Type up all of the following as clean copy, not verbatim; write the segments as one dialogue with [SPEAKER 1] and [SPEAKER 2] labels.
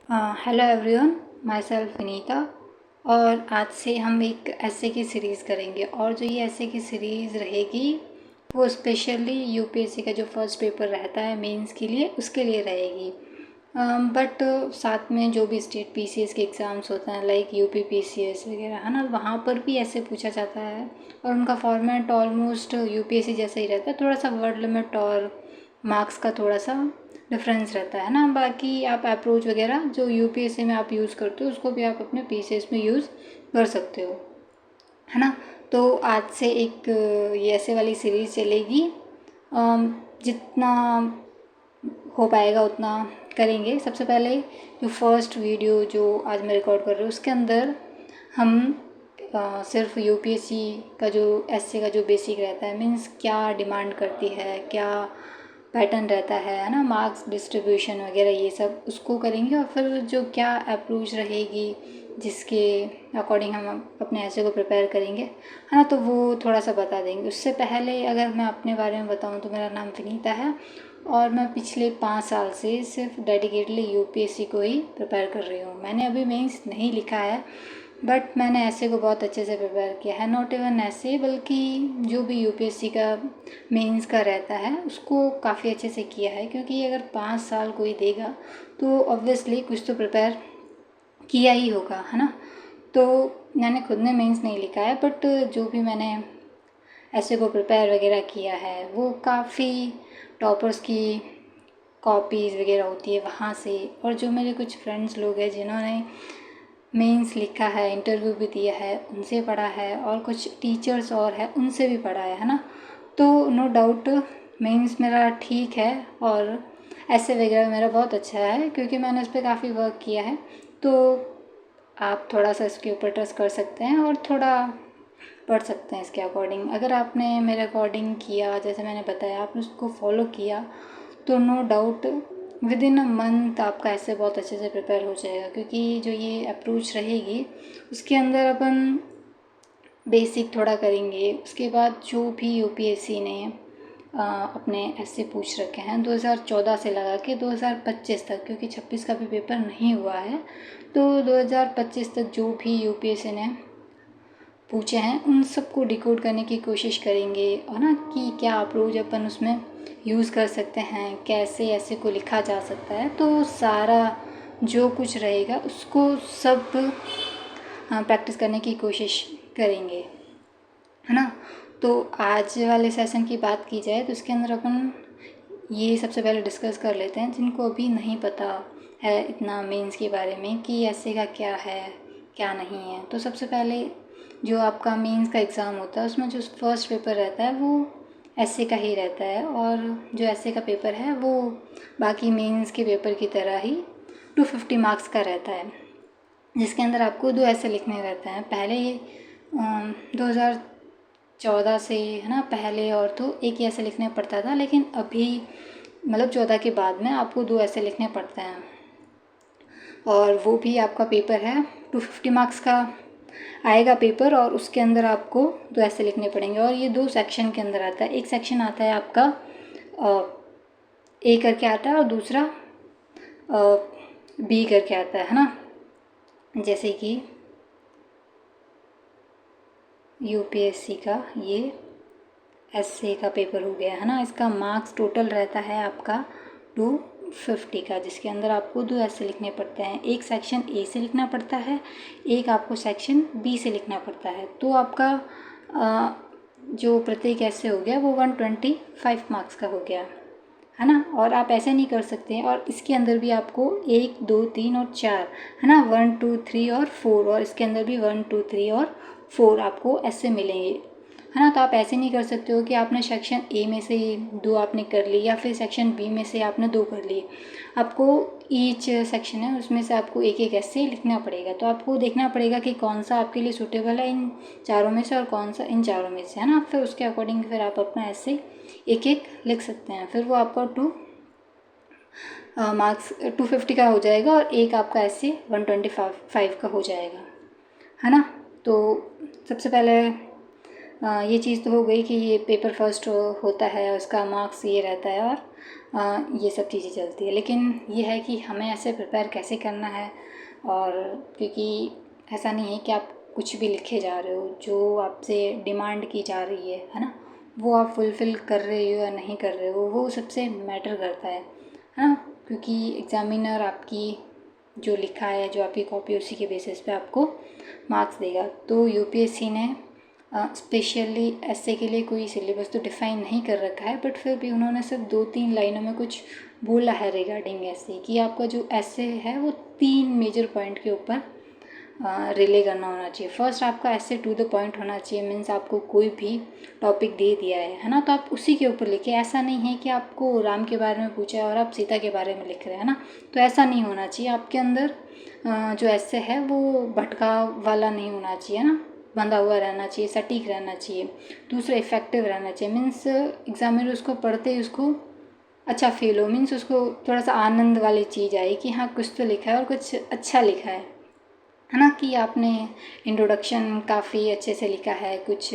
[SPEAKER 1] Hello everyone, my self Vinita. और आज से हम एक ऐसे की सीरीज़ करेंगे और जो ये ऐसे की सीरीज़ रहेगी वो स्पेशली यूपीएससी का जो फर्स्ट पेपर रहता है मेंस के लिए उसके लिए रहेगी। बट साथ में जो भी स्टेट पीसीएस के एग्ज़ाम्स होते हैं लाइक यूपी पीसीएस वगैरह है ना, वहाँ पर भी ऐसे पूछा जाता है और उनका फॉर्मेट ऑलमोस्ट यूपीएससी जैसा ही रहता है। थोड़ा सा वर्ड लिमिट और मार्क्स का थोड़ा सा डिफरेंस रहता है ना। बाकी आप अप्रोच वगैरह जो यूपीएससी में आप यूज़ करते हो उसको भी आप अपने पीसीएस में यूज़ कर सकते हो, है ना। तो आज से एक ये ऐसे वाली सीरीज़ चलेगी। जितना हो पाएगा उतना करेंगे। सबसे पहले जो फर्स्ट वीडियो जो आज मैं रिकॉर्ड कर रही हूँ उसके अंदर हम सिर्फ यूपीएससी का जो एसए का जो बेसिक रहता है, मीन्स क्या डिमांड करती है, क्या पैटर्न रहता है ना, मार्क्स डिस्ट्रीब्यूशन वगैरह ये सब उसको करेंगे। और फिर जो क्या अप्रोच रहेगी जिसके अकॉर्डिंग हम अपने ऐसे को प्रिपेयर करेंगे, है ना, तो वो थोड़ा सा बता देंगे। उससे पहले अगर मैं अपने बारे में बताऊं तो मेरा नाम विनीता है और मैं पिछले 5 साल से सिर्फ डेडिकेटली यूपीएससी को ही प्रिपेयर कर रही हूँ। मैंने अभी मेंस नहीं लिखा है बट मैंने ऐसे को बहुत अच्छे से प्रिपेयर किया है। नॉट इवन ऐसे बल्कि जो भी यूपीएससी का मेंस का रहता है उसको काफ़ी अच्छे से किया है, क्योंकि अगर 5 साल कोई देगा तो ऑब्वियसली कुछ तो प्रिपेयर किया ही होगा, है ना। तो मैंने खुद ने मेंस नहीं लिखा है बट जो भी मैंने ऐसे को प्रिपेयर वगैरह किया है वो काफ़ी टॉपर्स की कॉपीज़ वगैरह होती है वहाँ से, और जो मेरे कुछ फ्रेंड्स लोग हैं जिन्होंने मेंस लिखा है, इंटरव्यू भी दिया है, उनसे पढ़ा है, और कुछ टीचर्स और है उनसे भी पढ़ा है ना। तो नो डाउट मेंस मेरा ठीक है और ऐसे वगैरह मेरा बहुत अच्छा है क्योंकि मैंने इस पर काफ़ी वर्क किया है। तो आप थोड़ा सा इसके ऊपर ट्रस्ट कर सकते हैं और थोड़ा पढ़ सकते हैं इसके अकॉर्डिंग। अगर आपने मेरे अकॉर्डिंग किया, जैसे मैंने बताया, आपने उसको फॉलो किया तो no doubt within a month आपका ऐसे बहुत अच्छे से प्रिपेयर हो जाएगा। क्योंकि जो ये अप्रोच रहेगी उसके अंदर अपन बेसिक थोड़ा करेंगे, उसके बाद जो भी यूपीएससी ने अपने ऐसे पूछ रखे हैं 2014 से लगा के 2025 तक, क्योंकि 26 का भी पेपर नहीं हुआ है, तो 2025 तक जो भी यूपीएससी ने पूछे हैं उन सबको डिकोड करने की कोशिश करेंगे, है ना, कि क्या अप्रोच अपन उसमें यूज़ कर सकते हैं, कैसे ऐसे को लिखा जा सकता है। तो सारा जो कुछ रहेगा उसको सब प्रैक्टिस करने की कोशिश करेंगे, है ना। तो आज वाले सेशन की बात की जाए तो उसके अंदर अपन ये सबसे पहले डिस्कस कर लेते हैं जिनको अभी नहीं पता है इतना मेंस के बारे में कि ऐसे का क्या है क्या नहीं है। तो सबसे पहले जो आपका मेंस का एग्ज़ाम होता है उसमें जो फर्स्ट पेपर रहता है वो ऐसे का ही रहता है, और जो ऐसे का पेपर है वो बाकी मेंस के पेपर की तरह ही 250 मार्क्स का रहता है, जिसके अंदर आपको 2 ऐसे लिखने रहते हैं। पहले ये 2014 से, है ना, पहले और तो एक ही ऐसे लिखने पड़ता था, लेकिन अभी मतलब 14 के बाद में आपको 2 ऐसे लिखने पड़ते हैं, और वो भी आपका पेपर है 250 मार्क्स का आएगा पेपर, और उसके अंदर आपको 2 ऐसे लिखने पड़ेंगे। और ये 2 सेक्शन के अंदर आता है। एक सेक्शन आता है आपका ए करके आता है और दूसरा बी करके आता है ना। जैसे कि यूपीएससी का ये एसए का पेपर हो गया, है ना, इसका मार्क्स टोटल रहता है आपका 250 का, जिसके अंदर आपको 2 ऐसे लिखने पड़ते हैं। एक सेक्शन ए से लिखना पड़ता है, एक आपको सेक्शन बी से लिखना पड़ता है। तो आपका जो प्रत्येक ऐसे हो गया वो 125 मार्क्स का हो गया, है ना। और आप ऐसे नहीं कर सकते हैं, और इसके अंदर भी आपको 1 2 3 और 4, है ना, 1 2 3 और 4, और इसके अंदर भी 1 2 3 और 4 आपको ऐसे मिलेंगे, है ना। तो आप ऐसे नहीं कर सकते हो कि आपने सेक्शन ए में से 2 आपने कर ली या फिर सेक्शन बी में से आपने 2 कर लिए। आपको ईच सेक्शन है उसमें से आपको एक एक ऐसे लिखना पड़ेगा। तो आपको देखना पड़ेगा कि कौन सा आपके लिए सूटेबल है इन चारों में से और कौन सा इन चारों में से, है ना। फिर उसके अकॉर्डिंग फिर आप अपना ऐसे एक एक लिख सकते हैं। फिर वो आपका 250 का हो जाएगा और एक आपका ऐसे 125 का हो जाएगा, है ना। तो सबसे पहले ये चीज़ तो हो गई कि ये पेपर फर्स्ट होता है, उसका मार्क्स ये रहता है। और ये सब चीज़ें चलती है। लेकिन ये है कि हमें ऐसे प्रिपेयर कैसे करना है, और क्योंकि ऐसा नहीं है कि आप कुछ भी लिखे जा रहे हो, जो आपसे डिमांड की जा रही है ना, वो आप फुलफ़िल कर रहे हो या नहीं कर रहे हो, वो सबसे मैटर करता है ना। क्योंकि एग्ज़ामिनर आपकी जो लिखा है, जो आपकी कॉपी, उसी के बेसिस पे आपको मार्क्स देगा। तो यूपीएससी ने स्पेशली ऐसे के लिए कोई सिलेबस तो डिफ़ाइन नहीं कर रखा है, बट फिर भी उन्होंने सिर्फ 2-3 लाइनों में कुछ बोला है रिगार्डिंग ऐसे, कि आपका जो ऐसे है वो 3 मेजर पॉइंट के ऊपर रिले करना होना चाहिए। फर्स्ट आपका ऐसे टू द पॉइंट होना चाहिए, मीन्स आपको कोई भी टॉपिक दे दिया है ना, तो आप उसी के ऊपर लिखिए। ऐसा नहीं है कि आपको राम के बारे में पूछा है और आप सीता के बारे में लिख रहे हैं ना, तो ऐसा नहीं होना चाहिए। आपके अंदर जो ऐसे है वो भटका वाला नहीं होना चाहिए ना, बंधा हुआ रहना चाहिए, सटीक रहना चाहिए। दूसरा इफ़ेक्टिव रहना चाहिए, मीन्स एग्जामिनर उसको पढ़ते ही उसको अच्छा फील हो, मीन्स उसको थोड़ा सा आनंद वाली चीज़ आई कि हाँ कुछ तो लिखा है और कुछ अच्छा लिखा है ना, कि आपने इंट्रोडक्शन काफ़ी अच्छे से लिखा है, कुछ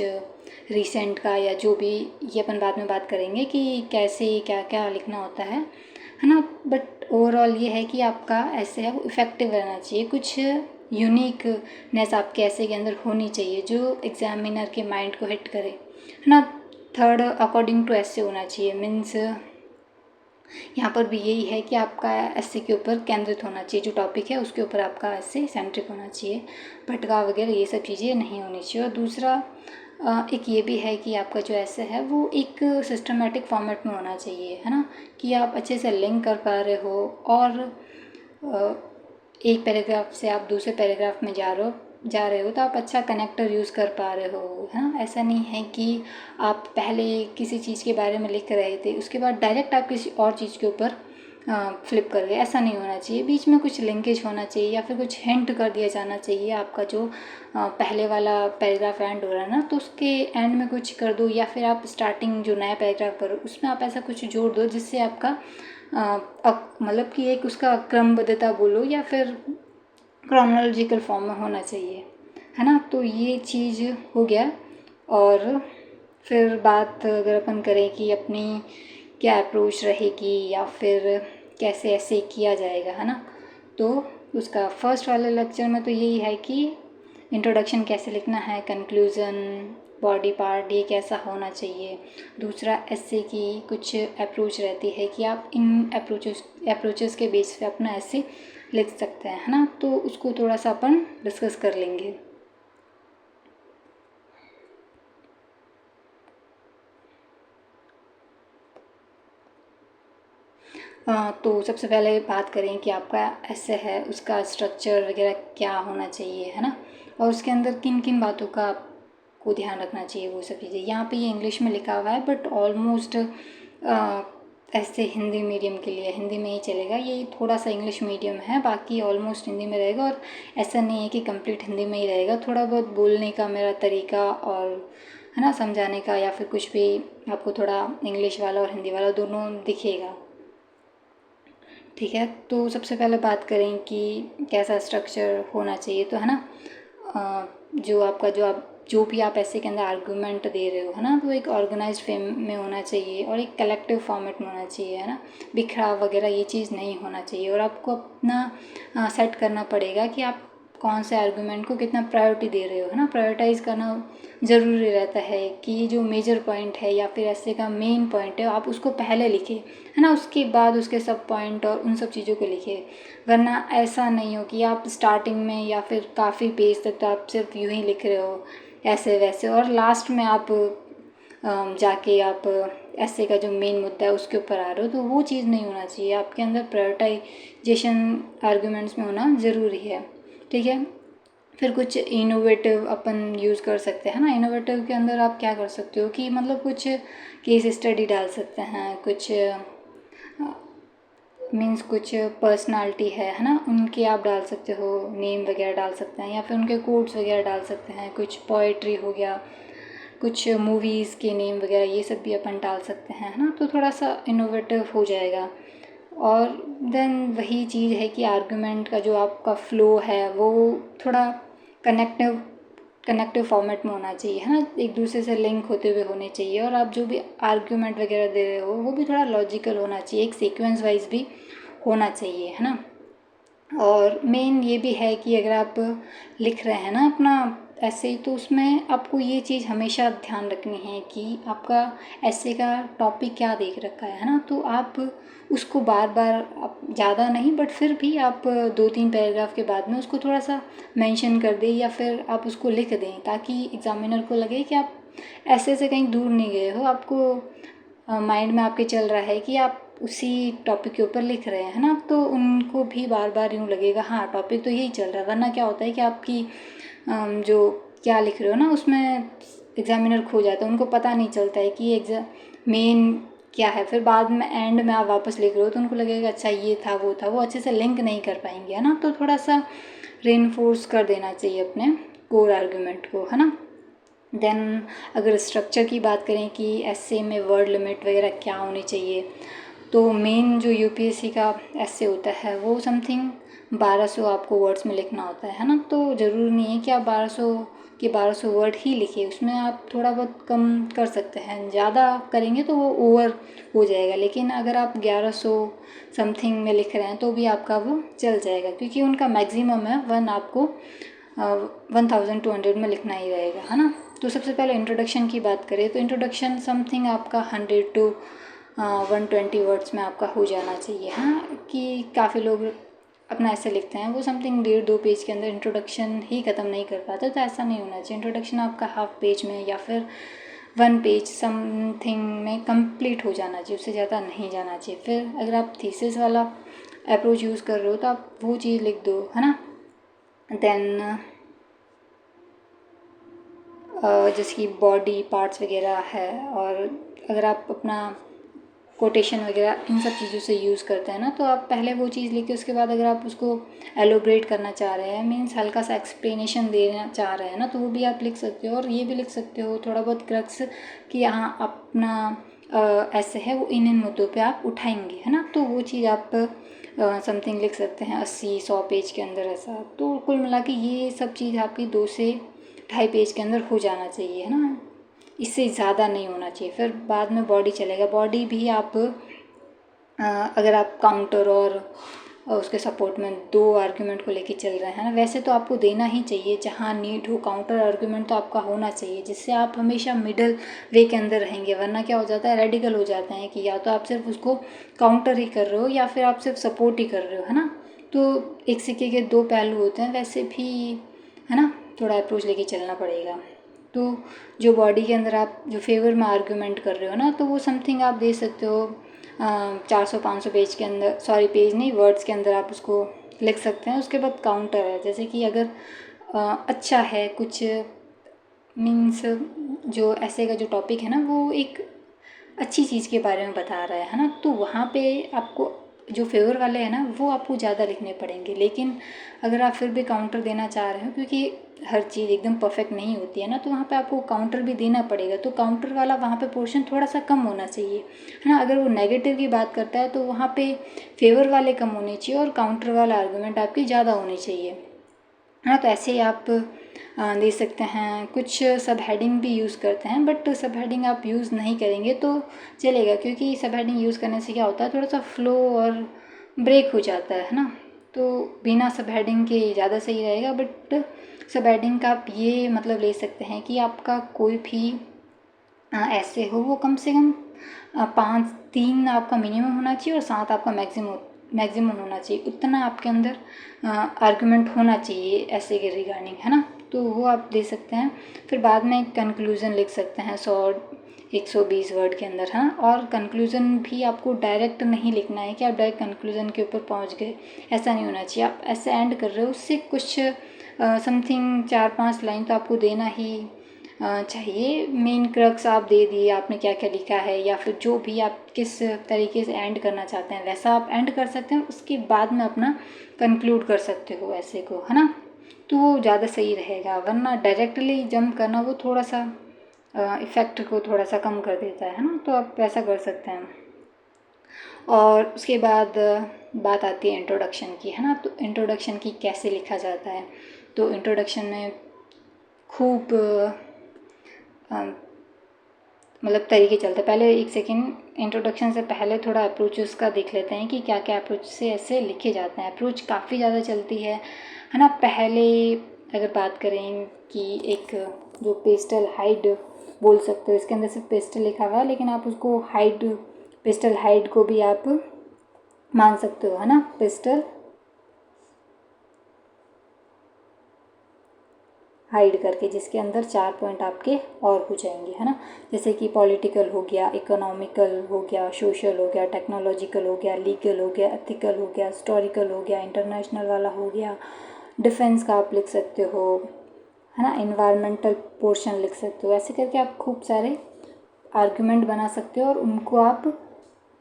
[SPEAKER 1] रिसेंट का या जो भी, ये अपन बाद में बात करेंगे कि कैसे क्या क्या लिखना होता है ना। बट ओवरऑल ये है कि आपका ऐसे है वो इफ़ेक्टिव रहना चाहिए, कुछ यूनिकनेस आपके ऐसे के अंदर होनी चाहिए जो एग्जामिनर के माइंड को हिट करे, है ना। थर्ड, अकॉर्डिंग टू ऐसे होना चाहिए, मीन्स यहाँ पर भी यही है कि आपका ऐसे के ऊपर केंद्रित होना चाहिए, जो टॉपिक है उसके ऊपर आपका ऐसे सेंट्रिक होना चाहिए, भटका वगैरह ये सब चीज़ें नहीं होनी चाहिए। और दूसरा एक ये भी है कि आपका जो ऐसे है वो एक सिस्टमेटिक फॉर्मेट में होना चाहिए, है ना, कि आप अच्छे से लिंक कर पा रहे हो, और एक पैराग्राफ से आप दूसरे पैराग्राफ में जा रहे हो तो आप अच्छा कनेक्टर यूज़ कर पा रहे हो, है ना। ऐसा नहीं है कि आप पहले किसी चीज़ के बारे में लिख रहे थे, उसके बाद डायरेक्ट आप किसी और चीज़ के ऊपर फ्लिप कर गए, ऐसा नहीं होना चाहिए। बीच में कुछ लिंकेज होना चाहिए या फिर कुछ हिंट कर दिया जाना चाहिए। आपका जो पहले वाला पैराग्राफ एंड हो रहा है ना, तो उसके एंड में कुछ कर दो, या फिर आप स्टार्टिंग जो नया पैराग्राफ करो उसमें आप ऐसा कुछ जोड़ दो जिससे आपका मतलब कि एक उसका क्रमबद्धता बोलो या फिर क्रोनोलॉजिकल फॉर्म में होना चाहिए, है ना। तो ये चीज़ हो गया। और फिर बात अगर अपन करें कि अपनी क्या अप्रोच रहेगी या फिर कैसे ऐसे किया जाएगा, है ना, तो उसका फर्स्ट वाले लेक्चर में तो यही है कि इंट्रोडक्शन कैसे लिखना है, कंक्लूज़न, बॉडी पार्ट ये कैसा होना चाहिए। दूसरा ऐसे की कुछ अप्रोच रहती है कि आप इन अप्रोचेस के बेस पे अपना ऐसे लिख सकते हैं, है ना, तो उसको थोड़ा सा अपन डिस्कस कर लेंगे। तो सबसे पहले बात करें कि आपका ऐसे है उसका स्ट्रक्चर वगैरह क्या होना चाहिए, है ना, और उसके अंदर किन किन बातों का आपको ध्यान रखना चाहिए, वो सब चीज़ें। यहाँ पे ये इंग्लिश में लिखा हुआ है, बट ऑलमोस्ट ऐसे हिंदी मीडियम के लिए हिंदी में ही चलेगा। ये थोड़ा सा इंग्लिश मीडियम है, बाकी ऑलमोस्ट हिंदी में रहेगा। और ऐसा नहीं है कि कंप्लीट हिंदी में ही रहेगा, थोड़ा बहुत बोलने का मेरा तरीका और, है ना, समझाने का या फिर कुछ भी आपको थोड़ा इंग्लिश वाला और हिंदी वाला दोनों दिखेगा, ठीक है। तो सबसे पहले बात करें कि कैसा स्ट्रक्चर होना चाहिए, तो है ना, जो भी आप ऐसे के अंदर आर्गूमेंट दे रहे हो, है ना, तो एक ऑर्गेनाइज्ड वे में होना चाहिए और एक कलेक्टिव फॉर्मेट में होना चाहिए, है ना। बिखराव वगैरह ये चीज़ नहीं होना चाहिए। और आपको अपना सेट करना पड़ेगा कि आप कौन से आर्गूमेंट को कितना प्रायोरिटी दे रहे हो, है ना। प्रायोरिटाइज़ करना ज़रूरी रहता है कि जो मेजर पॉइंट है या फिर ऐसे का मेन पॉइंट है आप उसको पहले लिखें, है ना, उसके बाद उसके सब पॉइंट और उन सब चीज़ों को लिखें। वरना ऐसा नहीं हो कि आप स्टार्टिंग में या फिर काफ़ी पेज तक तो आप सिर्फ यूँ ही लिख रहे हो ऐसे वैसे, और लास्ट में आप जाके आप ऐसे का जो मेन मुद्दा है उसके ऊपर आ रहे हो, तो वो चीज़ नहीं होना चाहिए। आपके अंदर प्रायोरिटाइजेशन आर्गूमेंट्स में होना ज़रूरी है, ठीक है। फिर कुछ इनोवेटिव अपन यूज़ कर सकते हैं ना। इनोवेटिव के अंदर आप क्या कर सकते हो कि मतलब कुछ केस स्टडी डाल सकते हैं, कुछ मीन्स कुछ पर्सनालिटी है ना, उनके आप डाल सकते हो, नेम वगैरह डाल सकते हैं, या फिर उनके कोट्स वगैरह डाल सकते हैं। कुछ पोइट्री हो गया, कुछ मूवीज़ के नेम वगैरह, ये सब भी अपन डाल सकते हैं, है ना। तो थोड़ा सा इनोवेटिव हो जाएगा। और देन वही चीज़ है कि आर्गुमेंट का जो आपका फ़्लो है वो थोड़ा कनेक्टिव कनेक्टिव फॉर्मेट में होना चाहिए, है ना, एक दूसरे से लिंक होते हुए होने चाहिए। और आप जो भी आर्ग्यूमेंट वगैरह दे रहे हो वो भी थोड़ा लॉजिकल होना चाहिए, एक सीक्वेंस वाइज भी होना चाहिए, है ना। और मेन ये भी है कि अगर आप लिख रहे हैं ना अपना ऐसे, तो उसमें आपको ये चीज़ हमेशा ध्यान रखनी है कि आपका ऐसे का टॉपिक क्या देख रखा है ना। तो आप उसको बार बार, आप ज़्यादा नहीं बट फिर भी आप 2-3 पैराग्राफ के बाद में उसको थोड़ा सा मेंशन कर दें या फिर आप उसको लिख दें, ताकि एग्ज़ामिनर को लगे कि आप ऐसे से कहीं दूर नहीं गए हो, आपको माइंड में आपके चल रहा है कि आप उसी टॉपिक के ऊपर लिख रहे हैं, ना। तो उनको भी बार बार यूँ लगेगा हाँ टॉपिक तो यही चल रहा है। वरना क्या होता है कि आपकी जो क्या लिख रहे हो ना उसमें एग्ज़ामिनर खो जाता है, उनको पता नहीं चलता है कि मेन क्या है। फिर बाद में एंड में आप वापस लिख रहे हो तो उनको लगेगा अच्छा ये था, वो अच्छे से लिंक नहीं कर पाएंगे, है ना। तो थोड़ा सा रेनफोर्स कर देना चाहिए अपने कोर आर्गूमेंट को, है ना। देन अगर स्ट्रक्चर की बात करें कि ऐसे में वर्ड लिमिट वगैरह क्या होनी चाहिए, तो मेन जो यूपीएससी का ऐसे होता है वो समथिंग 1200 आपको वर्ड्स में लिखना होता है ना। तो ज़रूरी नहीं है कि आप 1200 वर्ड ही लिखिए, उसमें आप थोड़ा बहुत कम कर सकते हैं। ज़्यादा करेंगे तो वो ओवर हो जाएगा, लेकिन अगर आप 1100 समथिंग में लिख रहे हैं तो भी आपका वो चल जाएगा, क्योंकि उनका मैक्सिमम है आपको 1200 में लिखना ही रहेगा, है ना। तो सबसे पहले इंट्रोडक्शन की बात करें तो इंट्रोडक्शन समथिंग आपका 100 to 120 वर्ड्स में आपका हो जाना चाहिए। हाँ, कि काफ़ी लोग अपना ऐसे लिखते हैं वो समथिंग 1.5-2 पेज के अंदर इंट्रोडक्शन ही ख़त्म नहीं कर पाते, तो ऐसा नहीं होना चाहिए। इंट्रोडक्शन आपका हाफ पेज में या फिर 1 पेज समथिंग में कंप्लीट हो जाना चाहिए, उससे ज़्यादा नहीं जाना चाहिए। फिर अगर आप थीसिस वाला अप्रोच यूज़ कर रहे हो तो आप वो चीज़ लिख दो, है ना। देन जैसे कि बॉडी पार्ट्स वगैरह है, और अगर आप अपना कोटेशन वगैरह इन सब चीज़ों से यूज़ करते हैं ना, तो आप पहले वो चीज़ लिखिए, उसके बाद अगर आप उसको एलोब्रेट करना चाह रहे हैं, मीन्स हल्का सा एक्सप्लेनेशन देना चाह रहे हैं ना, तो वो भी आप लिख सकते हो। और ये भी लिख सकते हो थोड़ा बहुत क्रक्स कि यहाँ अपना ऐसे है वो इन मुद्दों पे आप उठाएंगे, है ना। तो वो चीज़ आप समथिंग लिख सकते हैं 80-100 पेज के अंदर ऐसा। तो कुल मिला के ये सब चीज़ आपकी 2 से 2.5 पेज के अंदर हो जाना चाहिए, है ना, इससे ज़्यादा नहीं होना चाहिए। फिर बाद में बॉडी चलेगा। बॉडी भी आप अगर आप काउंटर और उसके सपोर्ट में 2 आर्गुमेंट को लेके चल रहे हैं ना, वैसे तो आपको देना ही चाहिए, जहाँ नीड हो काउंटर आर्गुमेंट तो आपका होना चाहिए, जिससे आप हमेशा मिडल वे के अंदर रहेंगे। वरना क्या हो जाता है, रेडिकल हो जाते हैं कि या तो आप सिर्फ उसको काउंटर ही कर रहे हो या फिर आप सिर्फ सपोर्ट ही कर रहे हो, है ना। तो एक सिक्के के 2 पहलू होते हैं, वैसे भी, है ना, थोड़ा अप्रोच लेके चलना पड़ेगा। तो जो बॉडी के अंदर आप जो फेवर में आर्गुमेंट कर रहे हो ना, तो वो समथिंग आप दे सकते हो 400-500 पेज के अंदर, सॉरी पेज नहीं, वर्ड्स के अंदर आप उसको लिख सकते हैं। उसके बाद काउंटर है, जैसे कि अगर अच्छा है कुछ, मीन्स जो ऐसे का जो टॉपिक है ना वो एक अच्छी चीज़ के बारे में बता रहा है ना, तो वहाँ पे आपको जो फेवर वाले हैं ना वो आपको ज़्यादा लिखने पड़ेंगे। लेकिन अगर आप फिर भी काउंटर देना चाह रहे हो, क्योंकि हर चीज़ एकदम परफेक्ट नहीं होती है ना, तो वहाँ पे आपको काउंटर भी देना पड़ेगा। तो काउंटर वाला वहाँ पे पोर्शन थोड़ा सा कम होना चाहिए, है ना। अगर वो नेगेटिव की बात करता है तो वहाँ पे फेवर वाले कम होने चाहिए और काउंटर वाला आर्गूमेंट आपकी ज़्यादा होनी चाहिए, हाँ। तो ऐसे ही आप दे सकते हैं। कुछ सब हेडिंग भी यूज़ करते हैं, बट सब हेडिंग आप यूज़ नहीं करेंगे तो चलेगा, क्योंकि सब हेडिंग यूज़ करने से क्या होता है, थोड़ा सा फ्लो और ब्रेक हो जाता है ना। तो बिना सब हेडिंग के ज़्यादा सही रहेगा। बट सब हेडिंग का आप ये मतलब ले सकते हैं कि आपका कोई भी ऐसे हो वो कम से कम 3 आपका मिनिमम होना चाहिए और 7 आपका मैक्सिमम होना चाहिए। उतना आपके अंदर आर्गुमेंट होना चाहिए ऐसे के रिगार्डिंग, है ना। तो वो आप दे सकते हैं। फिर बाद में कंक्लूज़न लिख सकते हैं 100-120 वर्ड के अंदर, है ना। और कंक्लूज़न भी आपको डायरेक्ट नहीं लिखना है कि आप डायरेक्ट कंक्लूज़न के ऊपर पहुंच गए, ऐसा नहीं होना चाहिए। आप ऐसे एंड कर रहे हो, उससे कुछ समथिंग 4-5 लाइन तो आपको देना ही चाहिए। मेन क्रक्स आप दे दिए, आपने क्या क्या लिखा है या फिर जो भी आप किस तरीके से एंड करना चाहते हैं वैसा आप एंड कर सकते हैं। उसके बाद में अपना कंक्लूड कर सकते हो ऐसे को, है ना। तो वो ज़्यादा सही रहेगा। वरना डायरेक्टली जंप करना वो थोड़ा सा इफ़ेक्ट को थोड़ा सा कम कर देता है ना। तो आप ऐसा कर सकते हैं। और उसके बाद बात आती है इंट्रोडक्शन की, है ना। तो इंट्रोडक्शन की कैसे लिखा जाता है, तो इंट्रोडक्शन में खूब मतलब तरीके चलते हैं। पहले एक सेकेंड, इंट्रोडक्शन से पहले थोड़ा अप्रोचेस का देख लेते हैं कि क्या क्या अप्रोच से ऐसे लिखे जाते हैं। अप्रोच काफ़ी ज़्यादा चलती है ना। पहले अगर बात करें कि एक जो पेस्टल हाइड बोल सकते हो, इसके अंदर सिर्फ पेस्टल लिखा हुआ है, लेकिन आप उसको हाइड, पेस्टल हाइड को भी आप मान सकते हो, है ना। पेस्टल हाइड करके, जिसके अंदर 4 पॉइंट आपके और हो जाएंगे, है ना। जैसे कि पॉलिटिकल हो गया, इकोनॉमिकल हो गया, सोशल हो गया, टेक्नोलॉजिकल हो गया, लीगल हो गया, एथिकल हो गया, हिस्टोरिकल हो गया, इंटरनेशनल वाला हो गया, डिफेंस का आप लिख सकते हो, है ना। इन्वायरमेंटल पोर्शन लिख सकते हो। ऐसे करके आप खूब सारे आर्गूमेंट बना सकते हो और उनको आप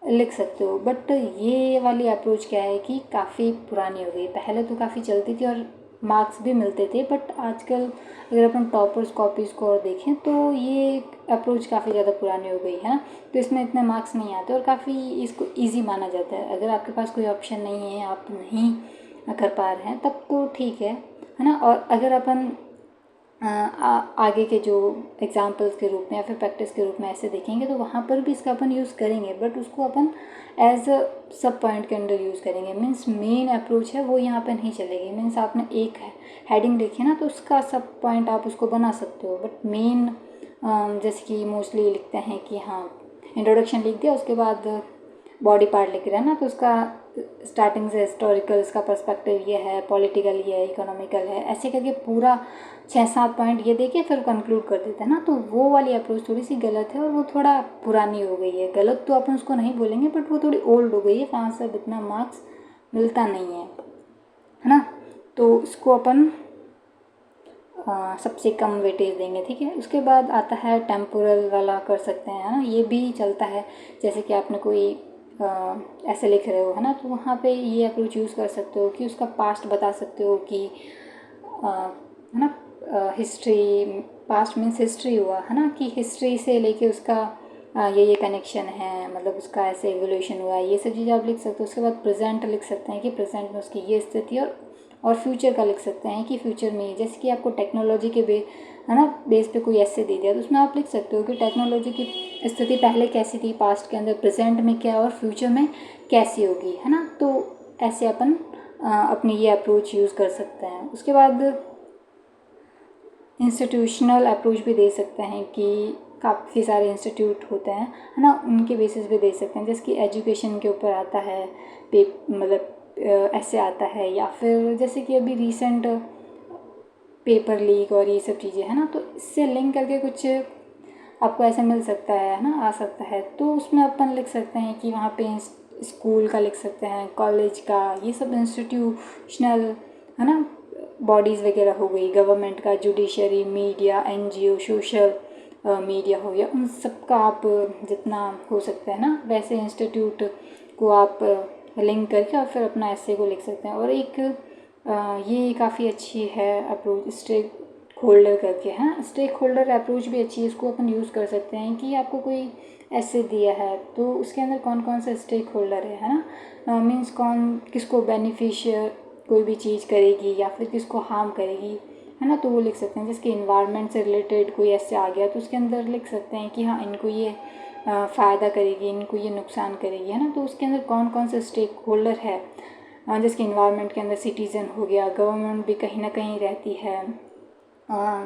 [SPEAKER 1] लिख सकते हो। बट ये वाली अप्रोच क्या है कि काफ़ी पुरानी हो गई। पहले तो काफ़ी चलती थी और मार्क्स भी मिलते थे, बट आजकल अगर अपन टॉपर्स कॉपीज़ को और देखें तो ये अप्रोच काफ़ी ज़्यादा पुरानी हो गई, है ना। तो इसमें इतने मार्क्स नहीं आते और काफ़ी इसको ईजी माना जाता है। अगर आपके पास कोई ऑप्शन नहीं है, आप नहीं कर पा रहे हैं, तब तो ठीक है ना। और अगर अपन आगे के जो एग्जाम्पल्स के रूप में या फिर प्रैक्टिस के रूप में ऐसे देखेंगे तो वहाँ पर भी इसका अपन यूज़ करेंगे, बट उसको अपन एज अ सब पॉइंट के अंदर यूज़ करेंगे। मीन्स मेन अप्रोच है वो यहाँ पर नहीं चलेगी। मीन्स आपने एक हेडिंग लिखी ना, तो उसका सब पॉइंट आप उसको बना सकते हो, बट मेन जैसे कि मोस्टली लिखते हैं कि हाँ इंट्रोडक्शन लिख दिया, उसके बाद बॉडी पार्ट लिख रहे हैं ना, तो उसका स्टार्टिंग से हिस्टोरिकल, इसका पर्सपेक्टिव ये है, पॉलिटिकल ये है, इकोनॉमिकल है, ऐसे करके पूरा 6-7 पॉइंट ये देके फिर कंक्लूड कर देते हैं ना। तो वो वाली अप्रोच थोड़ी सी गलत है और वो थोड़ा पुरानी हो गई है। गलत तो अपन उसको नहीं बोलेंगे, बट वो थोड़ी ओल्ड हो गई है, वहाँ से अब इतना मार्क्स मिलता नहीं है ना। तो इसको अपन सबसे कम वेटेज देंगे, ठीक है। उसके बाद आता है टेम्पोरल वाला, कर सकते हैं, है ना। ये भी चलता है। जैसे कि आपने कोई ऐसे लिख रहे हो, है ना, तो वहाँ पे ये अप्रोच यूज़ कर सकते हो कि उसका पास्ट बता सकते हो कि है ना, हिस्ट्री, पास्ट मीन्स हिस्ट्री हुआ, है ना, कि हिस्ट्री से लेके उसका ये कनेक्शन है, मतलब उसका ऐसे एवोल्यूशन हुआ है, ये सब चीज़ें आप लिख सकते हो। उसके बाद प्रेजेंट लिख सकते हैं कि प्रेजेंट में उसकी ये स्थिति, और फ्यूचर का लिख सकते हैं कि फ्यूचर में, जैसे कि आपको टेक्नोलॉजी के है ना बेस पे कोई ऐसे दे दिया, तो उसमें आप लिख सकते हो कि टेक्नोलॉजी की स्थिति पहले कैसी थी पास्ट के अंदर, प्रेजेंट में क्या और फ्यूचर में कैसी होगी, है ना। तो ऐसे अपन अपनी ये अप्रोच यूज़ कर सकते हैं। उसके बाद इंस्टीट्यूशनल अप्रोच भी दे सकते हैं कि काफ़ी सारे इंस्टीट्यूट होते हैं, है ना, उनके बेसिस पे दे सकते हैं। जैसे कि एजुकेशन के ऊपर आता है, मतलब ऐसे आता है, या फिर जैसे कि अभी रिसेंट पेपर लीक और ये सब चीज़ें, है ना, तो इससे लिंक करके कुछ आपको ऐसा मिल सकता है ना, आ सकता है। तो उसमें अपन लिख सकते हैं कि वहाँ पे स्कूल का लिख सकते हैं, कॉलेज का, ये सब इंस्टीट्यूशनल, है ना, बॉडीज़ वगैरह हो गई, गवर्नमेंट का, judiciary, media, NGO, social media हो गया, उन सब का आप जितना हो सकता है ना वैसे इंस्टीट्यूट को आप लिंक करके और फिर अपना ऐसे को लिख सकते हैं। और एक ये काफ़ी अच्छी है अप्रोच, स्टेक होल्डर करके, है। स्टेक होल्डर अप्रोच भी अच्छी है, इसको अपन यूज़ कर सकते हैं कि आपको कोई ऐसे दिया है तो उसके अंदर कौन कौन सा स्टेक होल्डर है ना, मीन्स कौन किसको बेनिफिशियल कोई भी चीज़ करेगी या फिर किसको हार्म करेगी, है ना। तो वो लिख सकते हैं। जिसके इन्वायरमेंट से रिलेटेड कोई ऐसे आ गया तो उसके अंदर लिख सकते हैं कि हाँ इनको ये फ़ायदा करेगी, इनको ये नुकसान करेगी, है ना। तो उसके अंदर कौन कौन से स्टेक होल्डर है, जिसके इन्वायरमेंट के अंदर सिटीज़न हो गया, गवर्नमेंट भी कहीं ना कहीं रहती है,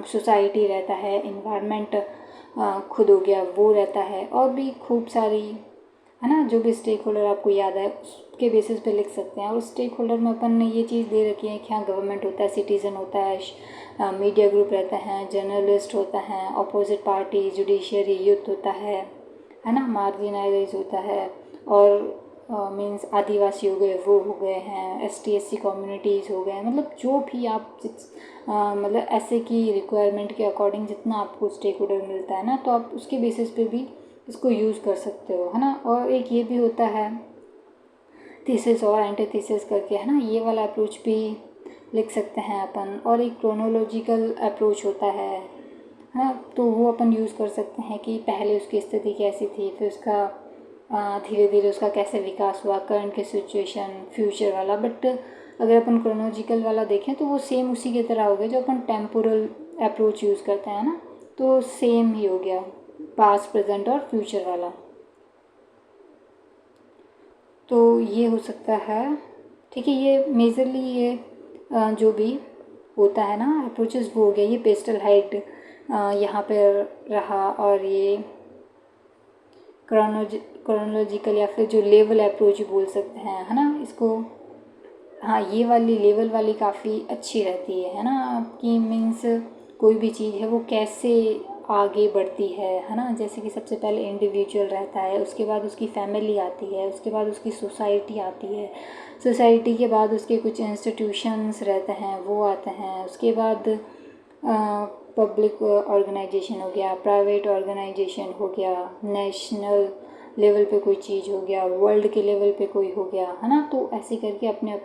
[SPEAKER 1] सोसाइटी रहता है, इन्वायरमेंट खुद हो गया वो रहता है, और भी खूब सारी, है ना, जो भी स्टेक होल्डर आपको याद है उसके बेसिस पे लिख सकते हैं। और स्टेक होल्डर में अपन ने ये चीज़ दे रखी है कि हाँ गवर्नमेंट होता है, सिटीज़न होता है, मीडिया ग्रुप रहता है, जर्नलिस्ट होता है, अपोजिट पार्टी, जुडिशरी, यूथ होता है ना, मार्जिनाइज होता है, और मीन्स आदिवासी हो गए, वो हो गए हैं, ST SC कम्युनिटीज़ हो गए, मतलब जो भी आप मतलब ऐसे की रिक्वायरमेंट के अकॉर्डिंग जितना आपको स्टेक होल्डर मिलता है ना, तो आप उसके बेसिस पे भी इसको यूज़ कर सकते हो, है ना। और एक ये भी होता है थीसिस और एंटीथीसिस करके, है ना, ये वाला अप्रोच भी लिख सकते हैं अपन। और एक क्रोनोलॉजिकल अप्रोच होता है ना, तो वो अपन यूज़ कर सकते हैं कि पहले उसकी स्थिति कैसी थी, फिर उसका धीरे धीरे उसका कैसे विकास हुआ, करंट की सिचुएशन, फ्यूचर वाला। बट अगर अपन क्रोनोलॉजिकल वाला देखें तो वो सेम उसी की तरह हो गया जो अपन टेम्पोरल अप्रोच यूज़ करते हैं ना, तो सेम ही हो गया पास्ट, प्रेजेंट और फ्यूचर वाला। तो ये हो सकता है, ठीक है। ये मेजरली ये जो भी होता है ना अप्रोचेस वो हो गया। ये पेस्टल हाइट यहाँ पर रहा, और ये क्रोनोलॉजिकल या फिर जो लेवल अप्रोच बोल सकते हैं, है ना इसको। हाँ, ये वाली लेवल वाली काफ़ी अच्छी रहती है ना, कि मीन्स कोई भी चीज़ है वो कैसे आगे बढ़ती है ना। जैसे कि सबसे पहले इंडिविजुअल रहता है, उसके बाद उसकी फैमिली आती है, उसके बाद उसकी सोसाइटी आती है, सोसाइटी के बाद उसके कुछ इंस्टीट्यूशंस रहते हैं वो आते हैं, उसके बाद पब्लिक ऑर्गेनाइजेशन हो गया, प्राइवेट ऑर्गेनाइजेशन हो गया, नेशनल लेवल पे कोई चीज़ हो गया, वर्ल्ड के लेवल पे कोई हो गया, है ना। तो ऐसे करके अपने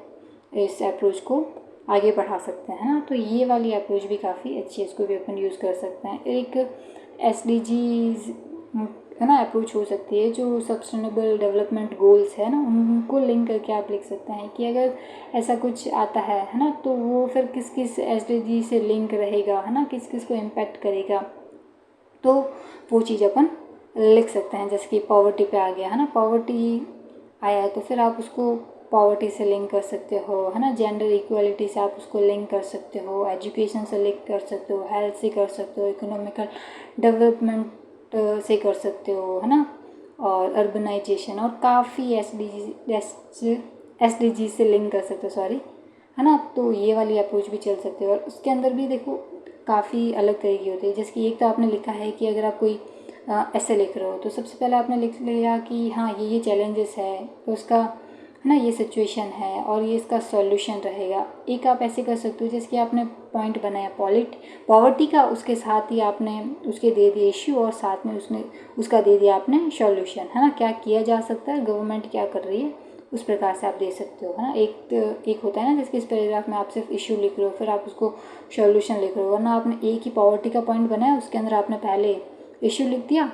[SPEAKER 1] इस अप्रोच को आगे बढ़ा सकते हैं ना। तो ये वाली अप्रोच भी काफ़ी अच्छी है, इसको भी अपन यूज़ कर सकते हैं। एक SDGs है ना अप्रोच हो सकती है, जो सस्टेनेबल डेवलपमेंट गोल्स है ना, उनको लिंक करके आप लिख सकते हैं कि अगर ऐसा कुछ आता है ना, तो वो फिर किस किस SDG से लिंक रहेगा, है ना, किस किस को इम्पैक्ट करेगा, तो वो चीज़ अपन लिख सकते हैं। जैसे कि पॉवर्टी पे आ गया है ना, पॉवर्टी आया है तो फिर आप उसको पॉवर्टी से लिंक कर सकते हो, है ना। जेंडर इक्वालिटी से आप उसको लिंक कर सकते हो, एजुकेशन से लिंक कर सकते हो, हेल्थ से कर सकते हो, इकोनॉमिकल डेवलपमेंट से कर सकते हो, है ना, और अर्बनाइजेशन और काफ़ी SDG से लिंक कर सकते हो, सॉरी, है ना। तो ये वाली अप्रोच भी चल सकते हो, और उसके अंदर भी देखो काफ़ी अलग तरह की होती है। जैसे कि एक तो आपने लिखा है कि अगर आप कोई ऐसे लिख रहे हो तो सबसे पहले आपने लिख लिया कि हाँ ये चैलेंजेस है, तो उसका है ना ये सिचुएशन है और ये इसका सॉल्यूशन रहेगा। एक आप ऐसे कर सकते हो जैसे कि आपने पॉइंट बनाया पॉवर्टी का, उसके साथ ही आपने उसके दे दिया इश्यू, और साथ में उसका दे दिया आपने सॉल्यूशन, है ना, क्या किया जा सकता है, गवर्नमेंट क्या कर रही है, उस प्रकार से आप दे सकते हो, है ना। एक होता है ना जैसे कि इस पैराग्राफ में आप सिर्फ इशू लिख रहे हो, फिर आप उसको सॉल्यूशन लिख रहे हो, वरना आपने एक ही पॉवर्टी का पॉइंट बनाया, उसके अंदर आपने पहले इशू लिख दिया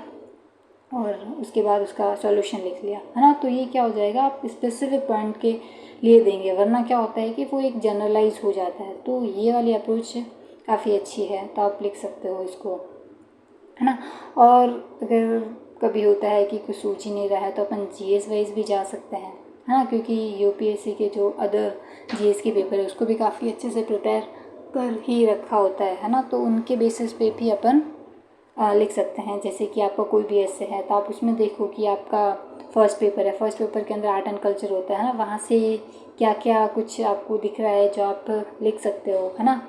[SPEAKER 1] और उसके बाद उसका सॉल्यूशन लिख लिया, है ना। तो ये क्या हो जाएगा, आप स्पेसिफिक पॉइंट के लिए देंगे, वरना क्या होता है कि वो एक जनरलाइज हो जाता है। तो ये वाली अप्रोच काफ़ी अच्छी है, तो आप लिख सकते हो इसको, है ना। और अगर कभी होता है कि कुछ सूझ ही नहीं रहा है तो अपन GS वाइज भी जा सकते हैं, है ना, क्योंकि UPSC के जो अदर GS के पेपर है उसको भी काफ़ी अच्छे से प्रिपेयर कर ही रखा होता है ना। तो उनके बेसिस पे भी अपन लिख सकते हैं। जैसे कि आपका कोई भी ऐसे है तो आप उसमें देखो कि आपका फर्स्ट पेपर है, फर्स्ट पेपर के अंदर आर्ट एंड कल्चर होता है ना, वहाँ से क्या क्या कुछ आपको दिख रहा है जो आप लिख सकते हो, है ना।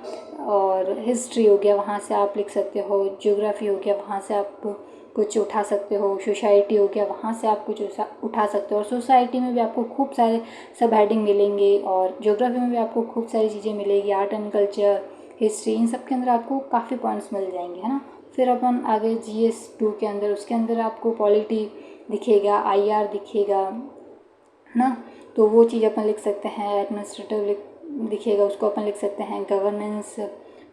[SPEAKER 1] और हिस्ट्री हो गया, वहाँ से आप लिख सकते हो, ज्योग्राफी हो गया, वहाँ से आप कुछ उठा सकते हो, सोसाइटी हो गया, वहाँ से आप कुछ उठा सकते हो। और सोसाइटी में भी आपको खूब सारे सब हेडिंग मिलेंगे, और ज्योग्राफी में भी आपको खूब सारी चीज़ें मिलेगी, आर्ट एंड कल्चर, हिस्ट्री, इन सब के अंदर आपको काफ़ी पॉइंट्स मिल जाएंगे, है ना। फिर अपन आगे GS2 के अंदर, उसके अंदर आपको पॉलिटी दिखेगा, IR दिखेगा, है ना। तो वो चीज़ अपन लिख सकते हैं। एडमिनिस्ट्रेटिव दिखेगा, उसको अपन लिख सकते हैं। गवर्नेंस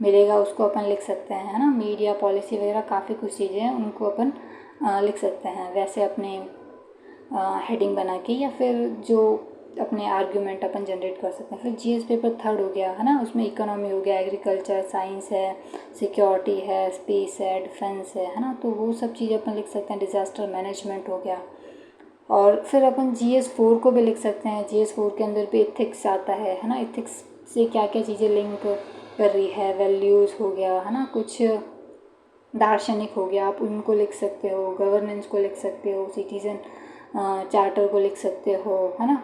[SPEAKER 1] मिलेगा, उसको अपन लिख सकते हैं, है ना। मीडिया पॉलिसी वगैरह काफ़ी कुछ चीज़ें हैं, उनको अपन लिख सकते हैं वैसे अपने हेडिंग बना के, या फिर जो अपने आर्ग्यूमेंट अपन जनरेट कर सकते हैं। फिर GS पेपर थर्ड हो गया, है ना, उसमें इकोनॉमी हो गया, एग्रीकल्चर, साइंस है, सिक्योरिटी है, स्पेस है, डिफेंस है ना। तो वो सब चीज़ें अपन लिख सकते हैं। डिज़ास्टर मैनेजमेंट हो गया। और फिर अपन GS4 को भी लिख सकते हैं। GS4 के अंदर भी इथिक्स आता है ना। इथिक्स से क्या क्या चीज़ें लिंक कर रही है, वैल्यूज़ हो गया, है ना, कुछ दार्शनिक हो गया, आप उनको लिख सकते हो, गवर्नेंस को लिख सकते हो, सिटीज़न चार्टर को लिख सकते हो, है ना।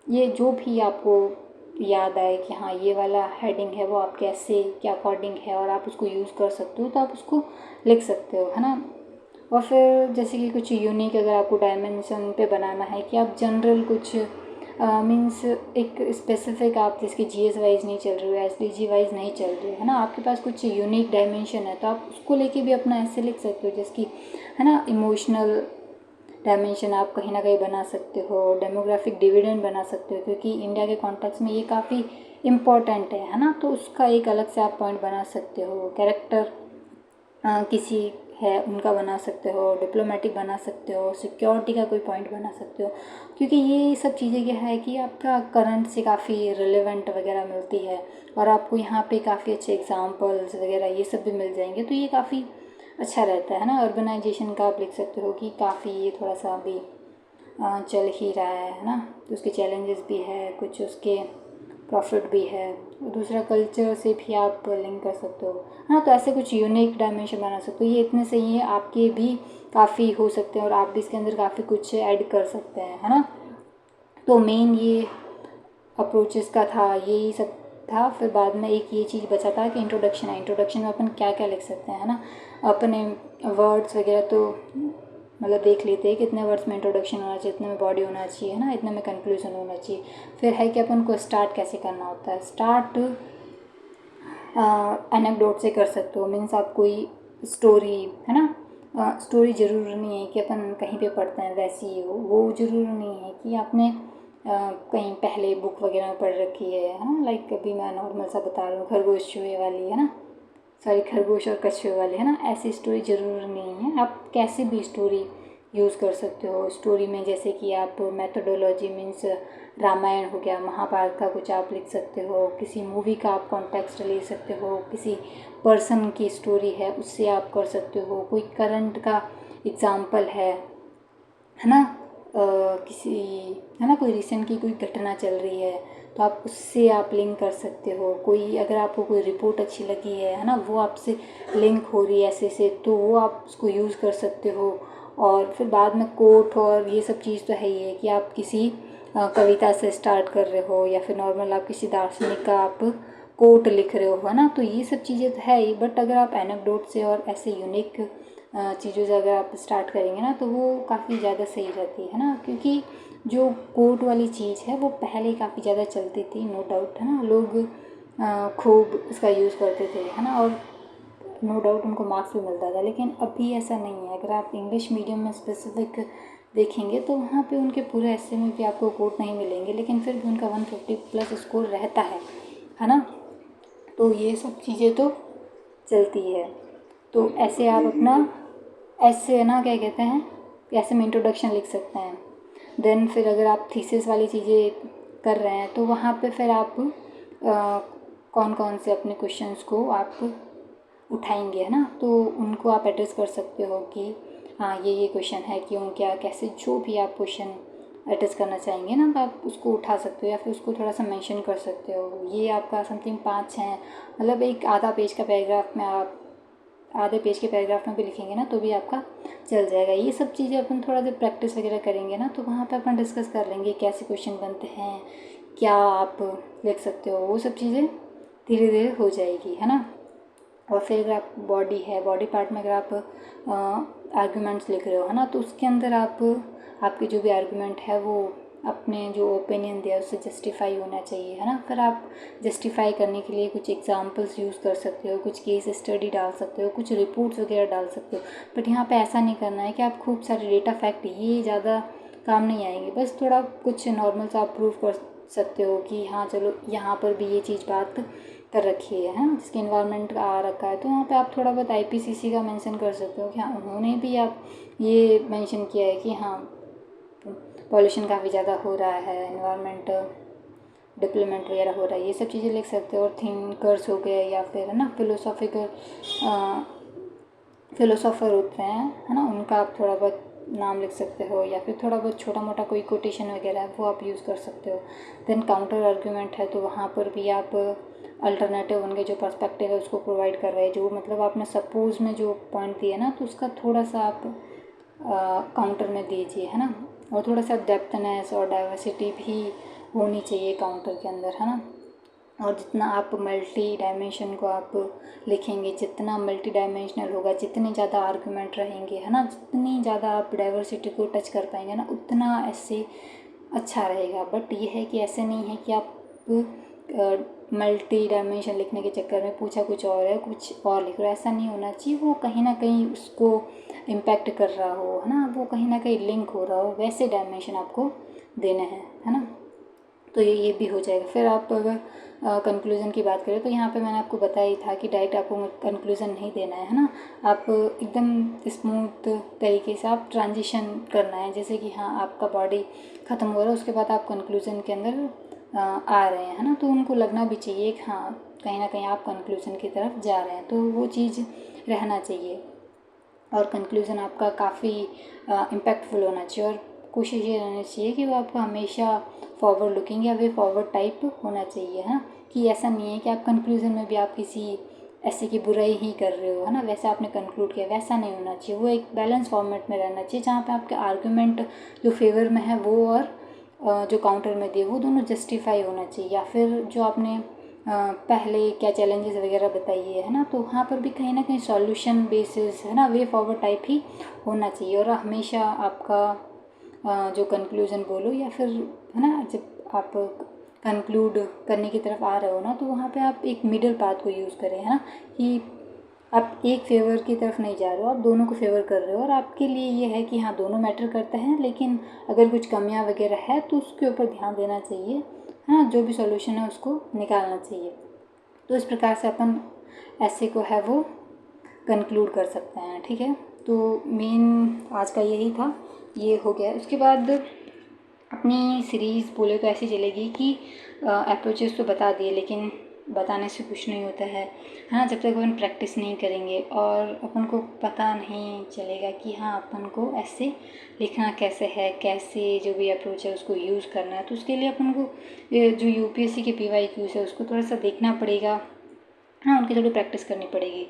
[SPEAKER 1] ये जो भी आपको याद आए कि हाँ ये वाला हेडिंग है वो आप कैसे क्या अकॉर्डिंग है और आप उसको यूज़ कर सकते हो, तो आप उसको लिख सकते हो, है ना। और फिर जैसे कि कुछ यूनिक अगर आपको डायमेंशन पे बनाना है कि आप जनरल कुछ मीन्स एक स्पेसिफिक, आप जिसकी GS वाइज नहीं चल रही हो, SDG वाइज नहीं चल रही है ना, आपके पास कुछ यूनिक डायमेंशन है, तो आप उसको लेके भी अपना ऐसे लिख सकते हो, जिसकी है ना इमोशनल डायमेंशन आप कहीं ना कहीं बना सकते हो, डेमोग्राफिक डिविडेंड बना सकते हो, क्योंकि इंडिया के कॉन्टेक्स्ट में ये काफ़ी इम्पॉर्टेंट है ना। तो उसका एक अलग से आप पॉइंट बना सकते हो। कैरेक्टर किसी है उनका बना सकते हो, डिप्लोमेटिक बना सकते हो, सिक्योरिटी का कोई पॉइंट बना सकते हो, क्योंकि ये सब चीज़ें क्या है कि आपका करंट से काफ़ी रिलेवेंट वगैरह मिलती है और आपको यहाँ पे काफ़ी अच्छे एग्जांपल्स वगैरह ये सब भी मिल जाएंगे, तो ये काफ़ी अच्छा रहता है ना। अर्बनाइजेशन का आप लिख सकते हो कि काफ़ी ये थोड़ा सा अभी चल ही रहा है ना, तो उसके चैलेंजेस भी है, कुछ उसके प्रॉफिट भी है। दूसरा कल्चर से भी आप लिंक कर सकते हो, हाँ, तो ऐसे कुछ यूनिक डायमेंशन बना सकते हो। ये इतने सही है, आपके भी काफ़ी हो सकते हैं और आप भी इसके अंदर काफ़ी कुछ ऐड कर सकते हैं, है ना। तो मेन ये अप्रोचेस का था, यही सब था। फिर बाद में एक ये चीज़ बचा था कि इंट्रोडक्शन है। इंट्रोडक्शन में अपन क्या क्या लिख सकते हैं, है ना। अपने वर्ड्स वगैरह तो मतलब देख लेते हैं कितने वर्ड्स में इंट्रोडक्शन होना चाहिए, इतने में बॉडी होना चाहिए, है ना, इतने में कंक्लूजन होना चाहिए। फिर है कि अपन को स्टार्ट कैसे करना होता है। स्टार्ट एनेक्डोट से कर सकते हो, मीन्स आप कोई स्टोरी, है ना, स्टोरी ज़रूर नहीं है कि अपन कहीं पे पढ़ते हैं वैसी ही हो, वो ज़रूर नहीं है कि आपने कहीं पहले बुक वगैरह में पढ़ रखी है ना। लाइक अभी मैं नॉर्मल सा बता रहा हूँ, खरगोश चूहे वाली, है ना, सॉरी खरगोश और कछुए वाली, है ना, ऐसी स्टोरी ज़रूर नहीं है। आप कैसे भी स्टोरी यूज़ कर सकते हो स्टोरी में, जैसे कि आप मेथोडोलॉजी मीन्स रामायण हो गया, महाभारत का कुछ आप लिख सकते हो, किसी मूवी का आप कॉन्टेक्स्ट ले सकते हो, किसी पर्सन की स्टोरी है उससे आप कर सकते हो, कोई करंट का एग्जाम्पल है ना, किसी, है ना, कोई रिसेंट की कोई घटना चल रही है तो आप उससे आप लिंक कर सकते हो। कोई अगर आपको कोई रिपोर्ट अच्छी लगी है ना, वो आपसे लिंक हो रही है ऐसे से, तो वो आप उसको यूज़ कर सकते हो। और फिर बाद में कोट और ये सब चीज़ तो है ही है कि आप किसी कविता से स्टार्ट कर रहे हो या फिर नॉर्मल आप किसी दार्शनिक का आप कोट लिख रहे हो, है ना, तो ये सब चीज़ें तो है ही। बट अगर आप एनेक्डोट से और ऐसे यूनिक चीज़ों से अगर आप स्टार्ट करेंगे ना, तो वो काफ़ी ज़्यादा सही रहती है ना, क्योंकि जो कोट वाली चीज़ है वो पहले काफ़ी ज़्यादा चलती थी, नो डाउट, है ना। लोग खूब इसका यूज़ करते थे, है ना, और नो डाउट उनको मार्क्स भी मिलता था। लेकिन अभी ऐसा नहीं है। अगर आप इंग्लिश मीडियम में स्पेसिफिक देखेंगे तो वहाँ पे उनके पूरे ऐसे में भी आपको कोट नहीं मिलेंगे, लेकिन फिर भी उनका 150+ स्कोर रहता है ना। तो ये सब चीज़ें तो चलती है। तो ऐसे आप अपना ऐसे ना क्या कहते हैं, ऐसे में इंट्रोडक्शन लिख सकते हैं। देन फिर अगर आप थीसिस वाली चीज़ें कर रहे हैं तो वहाँ पे फिर आप कौन कौन से अपने क्वेश्चंस को आप उठाएंगे, है ना, तो उनको आप एड्रेस कर सकते हो कि हाँ ये क्वेश्चन है, क्यों, क्या, कैसे, जो भी आप क्वेश्चन एड्रेस करना चाहेंगे ना, आप उसको उठा सकते हो या फिर उसको थोड़ा सा मेंशन कर सकते हो। ये आपका समथिंग 5-6 मतलब एक आधा पेज का पैराग्राफ में आप आधे पेज के पैराग्राफ में भी लिखेंगे ना तो भी आपका चल जाएगा। ये सब चीज़ें अपन थोड़ा देर प्रैक्टिस वगैरह करेंगे ना, तो वहाँ पे अपन डिस्कस कर लेंगे कैसे क्वेश्चन बनते हैं, क्या आप लिख सकते हो, वो सब चीज़ें धीरे धीरे हो जाएगी, है ना। और फिर अगर आप बॉडी है, बॉडी पार्ट में अगर आप आर्गूमेंट्स लिख रहे हो, है ना, तो उसके अंदर आप आपके जो भी आर्गूमेंट है वो अपने जो ओपिनियन दिया उससे जस्टिफाई होना चाहिए, है ना। फिर आप जस्टिफाई करने के लिए कुछ एग्जांपल्स यूज़ कर सकते हो, कुछ केस स्टडी डाल सकते हो, कुछ रिपोर्ट्स वगैरह डाल सकते हो। बट यहाँ पे ऐसा नहीं करना है कि आप खूब सारे डेटा फैक्ट, ये ज़्यादा काम नहीं आएंगे। बस थोड़ा कुछ नॉर्मल सा आप प्रूव कर सकते हो कि हाँ चलो यहाँ पर भी ये चीज़ बात कर रखी है ना, जिसके इन्वायरमेंट का आ रखा है, तो वहाँ पे आप थोड़ा बहुत IPCC का मेंशन कर सकते हो कि हाँ उन्होंने भी आप ये मेंशन किया है कि हाँ पॉल्यूशन काफ़ी ज़्यादा हो रहा है, इन्वायरमेंट डिप्लोमेंट वगैरह हो रहा है, ये सब चीज़ें लिख सकते हो। और थिंकर्स हो गए या फिर, है ना, फिलोसोफर होते हैं, है ना, उनका आप थोड़ा बहुत नाम लिख सकते हो या फिर थोड़ा बहुत छोटा मोटा कोई कोटेशन वगैरह है वो आप यूज़ कर सकते हो। देन काउंटर आर्ग्यूमेंट है तो वहाँ पर भी आप अल्टरनेटिव उनके जो पर्सपेक्टिव है उसको प्रोवाइड कर रहे हैं, जो मतलब आपने सपोज में जो पॉइंट दिया ना तो उसका थोड़ा सा आप काउंटर में दीजिए, है ना। और थोड़ा सा डेप्थनेस और डाइवर्सिटी भी होनी चाहिए काउंटर के अंदर, है ना। और जितना आप मल्टी डायमेंशन को आप लिखेंगे, जितना मल्टी डायमेंशनल होगा, जितने ज़्यादा आर्गूमेंट रहेंगे, है ना, जितनी ज़्यादा आप डाइवर्सिटी को टच कर पाएंगे ना, उतना ऐसे अच्छा रहेगा। बट ये है कि ऐसे नहीं है कि आप मल्टी डायमेंशन लिखने के चक्कर में पूछा कुछ और है, कुछ और लिख रहा है, ऐसा नहीं होना चाहिए। वो कहीं ना कहीं उसको इम्पैक्ट कर रहा हो, है ना, वो कहीं ना कहीं लिंक हो रहा हो, वैसे डायमेंशन आपको देने हैं, है ना। तो ये भी हो जाएगा। फिर आप अगर कंक्लूज़न की बात करें तो यहाँ पे मैंने आपको बताया ही था कि डायरेक्ट आपको कंक्लूज़न नहीं देना है ना, आप एकदम स्मूथ तरीके से आप ट्रांजिशन करना है, जैसे कि हाँ आपका बॉडी ख़त्म हो रहा है उसके बाद आप कंक्लूज़न के अंदर आ रहे हैं, है ना। तो उनको लगना भी चाहिए कि हाँ कहीं ना कहीं आप कंक्लूज़न की तरफ जा रहे हैं, तो वो चीज़ रहना चाहिए। और कंक्लूज़न आपका काफ़ी इम्पैक्टफुल होना चाहिए, और कोशिश ये रहनी चाहिए कि वो आपका हमेशा फॉरवर्ड लुकिंग या वे फॉरवर्ड टाइप होना चाहिए, है ना। कि ऐसा नहीं है कि आप कंक्लूज़न में भी आप किसी ऐसे की बुराई ही कर रहे हो, है ना, वैसा आपने कंक्लूड किया, वैसा नहीं होना चाहिए। वो एक बैलेंस फॉर्मेट में रहना चाहिए जहाँ पे आपके आर्गूमेंट जो फेवर में है वो और जो काउंटर में दिए वो दोनों जस्टिफाई होना चाहिए, या फिर जो आपने पहले क्या चैलेंजेस वगैरह बताइए, है ना, तो वहाँ पर भी कहीं ना कहीं सॉल्यूशन बेसिस, है ना, वे फॉरवर्ड टाइप ही होना चाहिए। और हमेशा आपका जो कंक्लूज़न बोलो या फिर, है ना, जब आप कंक्लूड करने की तरफ आ रहे हो ना, तो वहाँ पे आप एक मिडिल पाथ को यूज़ करें, है ना, कि आप एक फेवर की तरफ नहीं जा रहे हो, आप दोनों को फेवर कर रहे हो, और आपके लिए ये है कि हाँ दोनों मैटर करते हैं, लेकिन अगर कुछ कमियां वगैरह है तो उसके ऊपर ध्यान देना चाहिए, है ना, जो भी सॉल्यूशन है उसको निकालना चाहिए। तो इस प्रकार से अपन ऐसे को है वो कंक्लूड कर सकते हैं, ठीक है। तो मेन आज का यही था, ये हो गया। उसके बाद अपनी सीरीज़ बोले तो ऐसी चलेगी कि अप्रोचेस तो बता दिए, लेकिन बताने से कुछ नहीं होता है ना, जब तक अपन प्रैक्टिस नहीं करेंगे और अपन को पता नहीं चलेगा कि हाँ अपन को ऐसे लिखना कैसे है, कैसे जो भी अप्रोच है उसको यूज़ करना है। तो उसके लिए अपन को जो यूपीएससी के PYQs है उसको थोड़ा सा देखना पड़ेगा, हाँ उनकी थोड़ी प्रैक्टिस करनी पड़ेगी।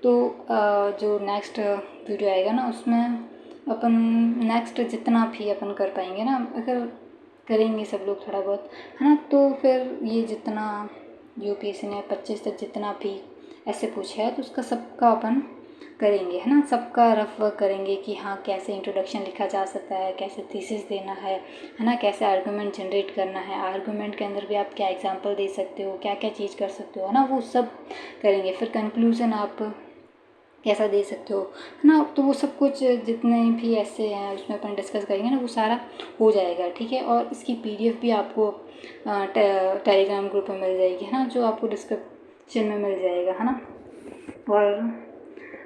[SPEAKER 1] तो जो नेक्स्ट वीडियो आएगा ना उसमें अपन नेक्स्ट जितना भी अपन कर पाएंगे ना, अगर करेंगे सब लोग थोड़ा बहुत, है ना, तो फिर ये जितना यूपीएससी ने 25 तक जितना भी ऐसे पूछा है तो उसका सबका अपन करेंगे, है ना, सबका रफ वर्क करेंगे कि हाँ कैसे इंट्रोडक्शन लिखा जा सकता है, कैसे थीसिस देना है ना, कैसे आर्गूमेंट जनरेट करना है, आर्गूमेंट के अंदर भी आप क्या एग्जांपल दे सकते हो, क्या क्या चीज़ कर सकते हो, है ना, वो सब करेंगे। फिर कंक्लूज़न आप कैसा दे सकते हो, है ना, तो वो सब कुछ जितने भी ऐसे हैं उसमें अपन डिस्कस करेंगे ना, वो सारा हो जाएगा, ठीक है। और इसकी PDF भी आपको टेलीग्राम ग्रुप में मिल जाएगी, है ना, जो आपको डिस्क्रिप्शन में मिल जाएगा, है ना।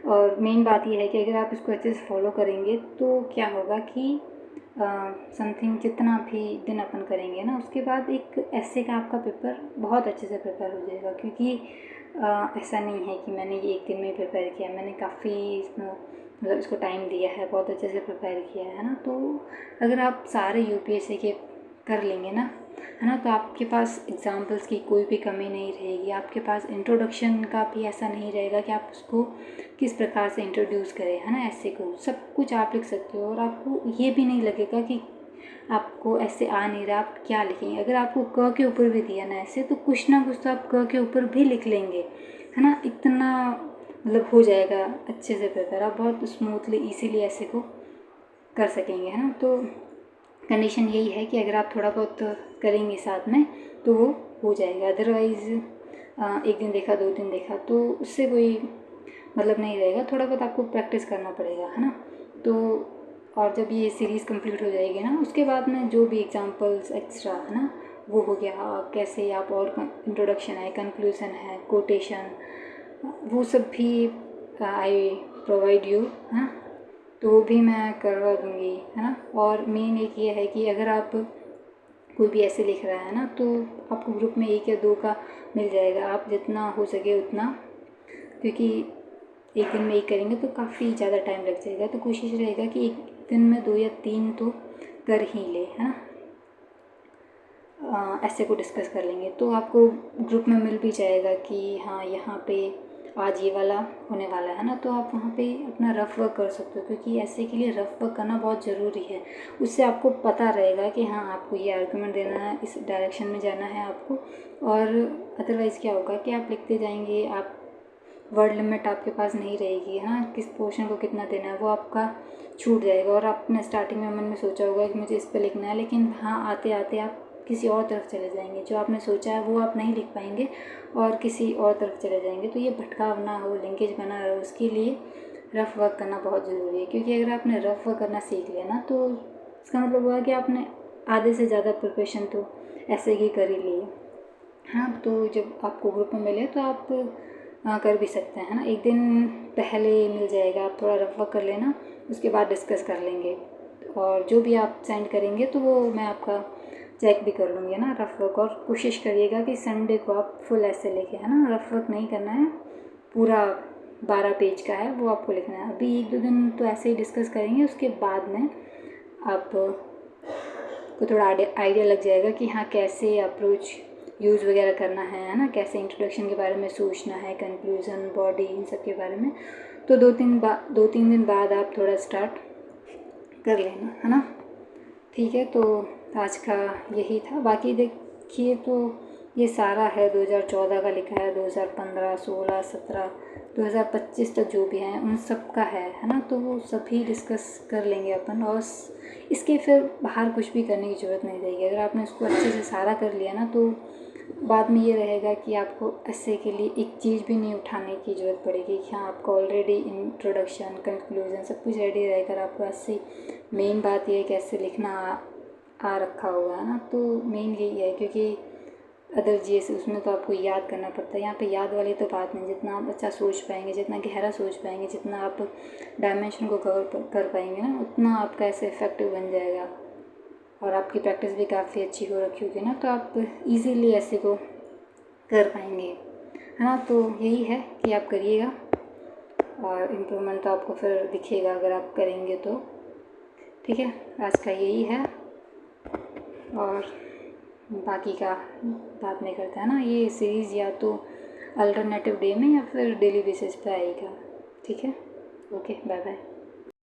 [SPEAKER 1] और मेन बात ये है कि अगर आप इसको अच्छे से फॉलो करेंगे तो क्या होगा कि समथिंग जितना भी दिन अपन करेंगे ना उसके बाद एक ऐसे का आपका पेपर बहुत अच्छे से प्रिपेयर हो जाएगा, क्योंकि ऐसा नहीं है कि मैंने ये एक दिन में प्रिपेयर किया, मैंने काफ़ी मतलब इसको टाइम दिया है, बहुत अच्छे से प्रिपेयर किया है ना। तो अगर आप सारे UPSC के कर लेंगे ना, है ना, तो आपके पास एग्जाम्पल्स की कोई भी कमी नहीं रहेगी, आपके पास इंट्रोडक्शन का भी ऐसा नहीं रहेगा कि आप उसको किस प्रकार से इंट्रोड्यूस करें, है ना, ऐसे को सब कुछ आप लिख सकते हो, और आपको ये भी नहीं लगेगा कि आपको ऐसे आ नहीं रहा आप क्या लिखेंगे। अगर आपको क के ऊपर भी दिया ना ऐसे, तो कुछ ना कुछ तो आप क के ऊपर भी लिख लेंगे, है ना, इतना मतलब हो जाएगा अच्छे से प्रिपेयर, आप बहुत स्मूथली इजीली ऐसे को कर सकेंगे, है ना। तो कंडीशन यही है कि अगर आप थोड़ा बहुत करेंगे साथ में तो वो हो जाएगा, अदरवाइज़ एक दिन देखा 2 दिन देखा तो उससे कोई मतलब नहीं रहेगा, थोड़ा बहुत आपको प्रैक्टिस करना पड़ेगा, है ना। तो और जब ये सीरीज़ कंप्लीट हो जाएगी ना उसके बाद में जो भी एग्जांपल्स एक्स्ट्रा, है ना, वो हो गया, कैसे आप और इंट्रोडक्शन है, कंक्लूज़न है, कोटेशन, वो सब भी आई प्रोवाइड यू, है, तो वो भी मैं करवा दूँगी, है ना। और मेन एक ये है कि अगर आप कोई भी ऐसे लिख रहा है ना तो आपको ग्रुप में 1 या 2 का मिल जाएगा, आप जितना हो सके उतना, क्योंकि एक दिन में 1 करेंगे तो काफ़ी ज़्यादा टाइम लग जाएगा, तो कोशिश रहेगा कि एक दिन में 2 या 3 तो कर ही ले, है ना। ऐसे को डिस्कस कर लेंगे तो आपको ग्रुप में मिल भी जाएगा कि हाँ यहाँ पे आज ये वाला होने वाला है ना, तो आप वहाँ पे अपना रफ वर्क कर सकते हो, क्योंकि ऐसे के लिए रफ वर्क करना बहुत ज़रूरी है। उससे आपको पता रहेगा कि हाँ आपको ये आर्गूमेंट देना है, इस डायरेक्शन में जाना है आपको, और अदरवाइज़ क्या होगा कि आप लिखते जाएंगे, आप वर्ड लिमिट आपके पास नहीं रहेगी, है ना, किस पोर्शन को कितना देना है वो आपका छूट जाएगा, और आपने स्टार्टिंग में मन में सोचा होगा कि मुझे इस पर लिखना है, लेकिन हाँ आते आते आप किसी और तरफ चले जाएंगे, जो आपने सोचा है वो आप नहीं लिख पाएंगे और किसी और तरफ चले जाएंगे। तो ये भटकाव ना हो, लिंकेज बना रहे, उसके लिए रफ वर्क करना बहुत ज़रूरी है, क्योंकि अगर आपने रफ वर्क करना सीख लिया ना तो इसका मतलब हुआ कि आपने आधे से ज़्यादा प्रिपरेशन तो ऐसे ही कर ही लिए। हाँ, तो जब आपको ग्रुप में मिले तो आप कर भी सकते हैं, है ना। एक दिन पहले मिल जाएगा, आप थोड़ा रफ वर्क कर लेना, उसके बाद डिस्कस कर लेंगे। और जो भी आप सेंड करेंगे तो वो मैं आपका चेक भी कर लूँगी, है ना, रफ वर्क। और कोशिश करिएगा कि संडे को आप फुल ऐसे लेके, है ना, रफ वर्क नहीं करना है, पूरा 12 पेज का है वो आपको लिखना है। अभी 1-2 दिन तो ऐसे ही डिस्कस करेंगे, उसके बाद में आप को थोड़ा आइडिया लग जाएगा कि हाँ कैसे अप्रोच यूज़ वगैरह करना है ना, कैसे इंट्रोडक्शन के बारे में सोचना है, कंक्लूज़न, बॉडी, इन सब के बारे में। तो 2-3 दिन बाद आप थोड़ा स्टार्ट कर लेना, है ना। ठीक है, तो आज का यही था। बाकी देखिए तो ये सारा है 2014 का लिखा है, 2015, 16, 17, 2025 तक जो भी हैं उन सब का है ना। तो वो सभी डिस्कस कर लेंगे अपन, और इसके फिर बाहर कुछ भी करने की ज़रूरत नहीं रहेगी। अगर आपने उसको अच्छे से सारा कर लिया ना, तो बाद में ये रहेगा कि आपको ऐसे के लिए एक चीज़ भी नहीं उठाने की ज़रूरत पड़ेगी। हाँ, आपको ऑलरेडी इंट्रोडक्शन, कंक्लूजन सब कुछ रेडी रहेगा। आपको ऐसे मेन बात ये है कि ऐसे लिखना आ रखा होगा, है ना। तो मेन यही है, क्योंकि अदर जीएस उसमें तो आपको याद करना पड़ता है। यहाँ पे याद वाली तो बात नहीं, जितना आप अच्छा सोच पाएंगे, जितना गहरा सोच पाएंगे, जितना आप डायमेंशन को कवर कर पाएंगे ना, उतना आपका ऐसे इफेक्टिव बन जाएगा। और आपकी प्रैक्टिस भी काफ़ी अच्छी हो रखी होगी ना, तो आप इजीली ऐसे को कर पाएंगे, है ना। तो यही है कि आप करिएगा, और इम्प्रूवमेंट तो आपको फिर दिखेगा अगर आप करेंगे तो। ठीक है, आज का यही है, और बाकी का बात नहीं करता है ना। ये सीरीज़ या तो अल्टरनेटिव डे में या फिर डेली बेसिस पे आएगा। ठीक है, ओके, बाय बाय।